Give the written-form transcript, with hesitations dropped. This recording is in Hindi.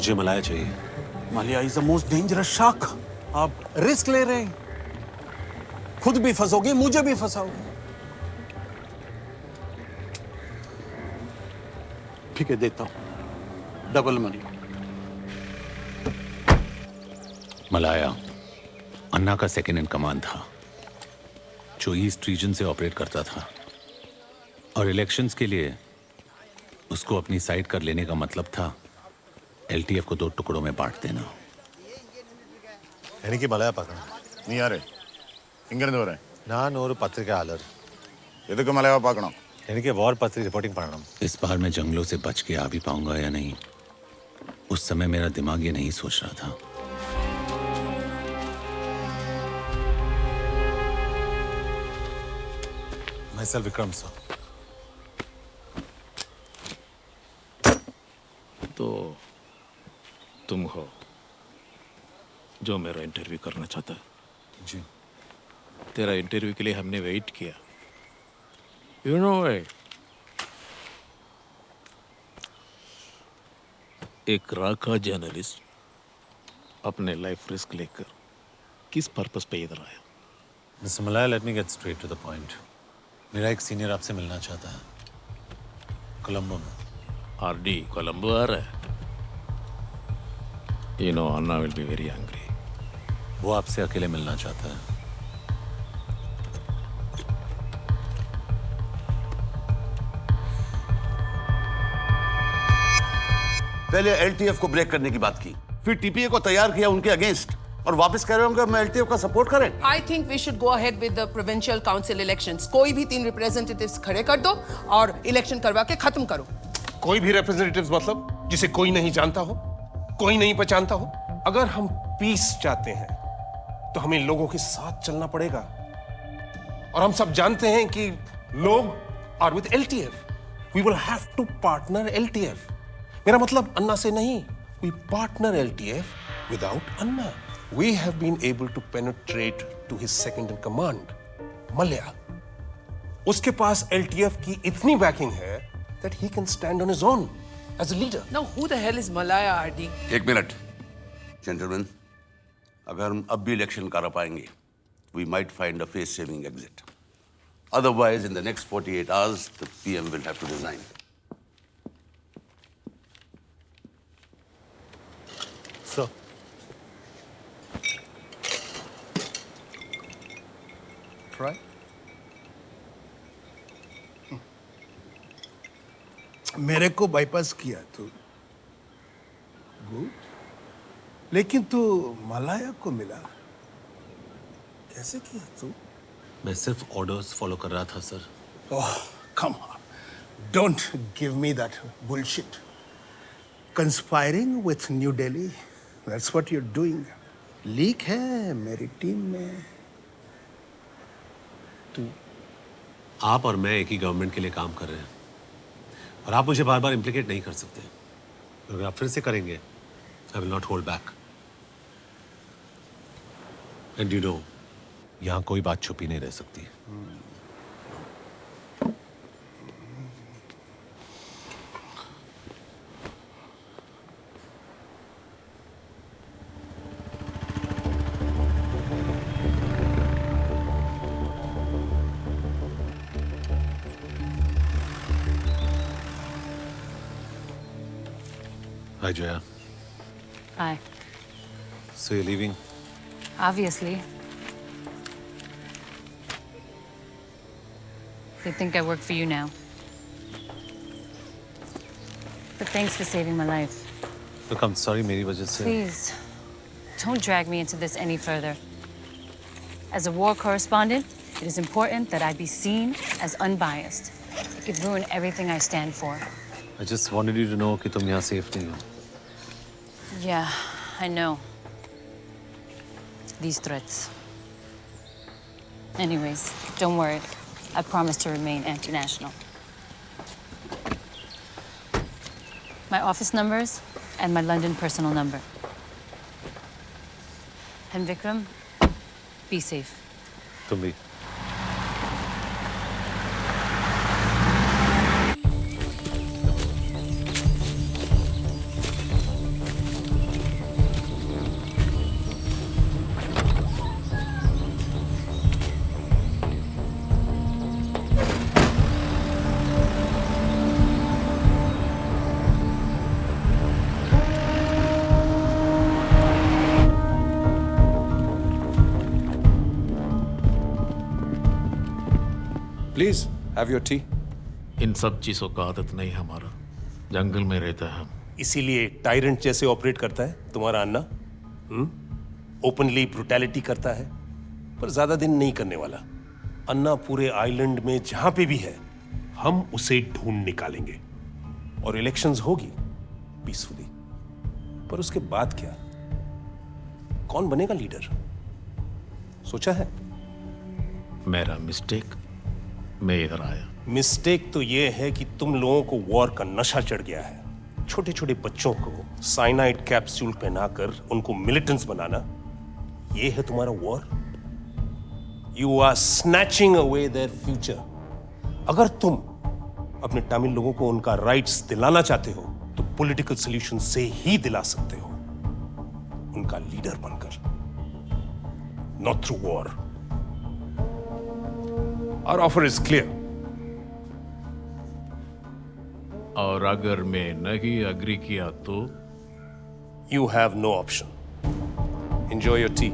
मुझे मलाया चाहिए। Mallya is the most dangerous shark. आप रिस्क ले रहे हैं, खुद भी फंसोगे, मुझे भी फंसाओगे। ठीक है, देता हूं डबल मनी। मलाया अन्ना का सेकेंड इन कमांड था, जो ईस्ट रीजन से ऑपरेट करता था, और इलेक्शंस के लिए उसको अपनी साइड कर लेने का मतलब था एलटीएफ को 2 टुकड़ों में बांट देना। എനിക്ക് മലയാ പാക്കണം. നീ ആരെ ഇങ്ങനെ പറയാ? ഞാൻ ഒരു പത്രികയാളർ. ഇതൊക്കെ മലയാളം പാക്കണം. എനിക്ക് വാർ പത്രിക റിപ്പോर्टिंग पढ़ना. इस बार मैं जंगलों से बच के आ भी पाऊंगा या नहीं, उस समय मेरा दिमाग ये नहीं सोच रहा था। myself Vikram sir. तो तुम हो जो मेरा इंटरव्यू करना चाहता है? जी. तेरा इंटरव्यू के लिए हमने वेट किया। यू नो एक राका जर्नलिस्ट अपने लाइफ रिस्क लेकर किस पर्पस पे इधर आया? Mister Mallya, let me get straight to the point. मेरा एक सीनियर आपसे मिलना चाहता है कोलंबो में. आरडी कोलंबो आ रहा है? You know, Anna will be very angry. वो आपसे अकेले मिलना चाहता है. पहले एलटीएफ को ब्रेक करने की बात की, फिर टीपीए को तैयार किया उनके अगेंस्ट, और वापस कह रहे होंगे हम एलटीएफ का सपोर्ट करें. I think we should go ahead with the provincial council elections. कोई भी 3 representatives खड़े कर दो और इलेक्शन करवा के खत्म करो. कोई भी रिप्रेजेंटेटिव्स मतलब जिसे कोई नहीं जानता हो, कोई नहीं पहचानता हो? अगर हम पीस चाहते हैं तो हमें लोगों के साथ चलना पड़ेगा, और हम सब जानते हैं कि लोग are with LTF. We will have to partner LTF. मेरा मतलब अन्ना से नहीं, we partner LTF without Anna. We have been able to penetrate to his second in command Mallya. उसके पास एलटीएफ की इतनी बैकिंग है that he can stand on his own as a leader. Now who the hell is Malaya RD? एक मिनट जेंटलमैन, अगर हम अब भी इलेक्शन करा पाएंगे, we might find a face saving exit. Otherwise, in the next 48 hours, the PM will have to resign. Sir. Try. मेरे को बाईपास किया तू, गुड, लेकिन तू मलाया को मिला कैसे किया तू? मैं सिर्फ ऑर्डर्स फॉलो कर रहा था sir. Oh come on, don't give me that bullshit. Conspiring with New Delhi, that's what you are doing. Leak है मेरी टीम में. तू, आप और मैं एक ही गवर्नमेंट के लिए काम कर रहे हैं, और आप मुझे बार बार इम्प्लीकेट नहीं कर सकते. अगर आप फिर से करेंगे, I will not hold back. And you know, यहाँ कोई बात छुपी नहीं रह सकती. Hi, Jaya. Hi. So you're leaving? Obviously. They think I work for you now. But thanks for saving my life. Look, I'm sorry, मेरी वजह से. Please, don't drag me into this any further. As a war correspondent, it is important that I be seen as unbiased. It could ruin everything I stand for. I just wanted you to know कि तुम यहाँ safe नहीं हो. Yeah, I know. These threats. Anyways, don't worry. I promise to remain anti-national. My office numbers and my London personal number. And Vikram, be safe. तुम भी. Please have your tea. इन सब चीज़ों का आदत नहीं हमारा, जंगल में रहता है हम। इसीलिए टायरेंट जैसे ऑपरेट करता है तुम्हारा अन्ना। ओपनली ब्रुटैलिटी करता है, पर ज्यादा दिन नहीं करने वाला। अन्ना पूरे आइलैंड में जहां पे भी है, हम उसे ढूंढ निकालेंगे और इलेक्शंस होगी पीसफुली। पर उसके बाद क्या? कौन बनेगा लीडर? सोचा है? मेरा मिस्टेक, मैं इधर आया। मिस्टेक तो यह है कि तुम लोगों को वॉर का नशा चढ़ गया है। छोटे छोटे बच्चों को साइनाइड कैप्सूल पहनाकर उनको मिलिटेंट्स बनाना, यह है तुम्हारा war. You are snatching away their future. अगर तुम अपने तमिल लोगों को उनका राइट्स दिलाना चाहते हो तो पॉलिटिकल सॉल्यूशन से ही दिला सकते हो, उनका लीडर बनकर, not through war. Our offer is clear. और अगर मैं नहीं एग्री किया तो? You have no option. Enjoy your tea.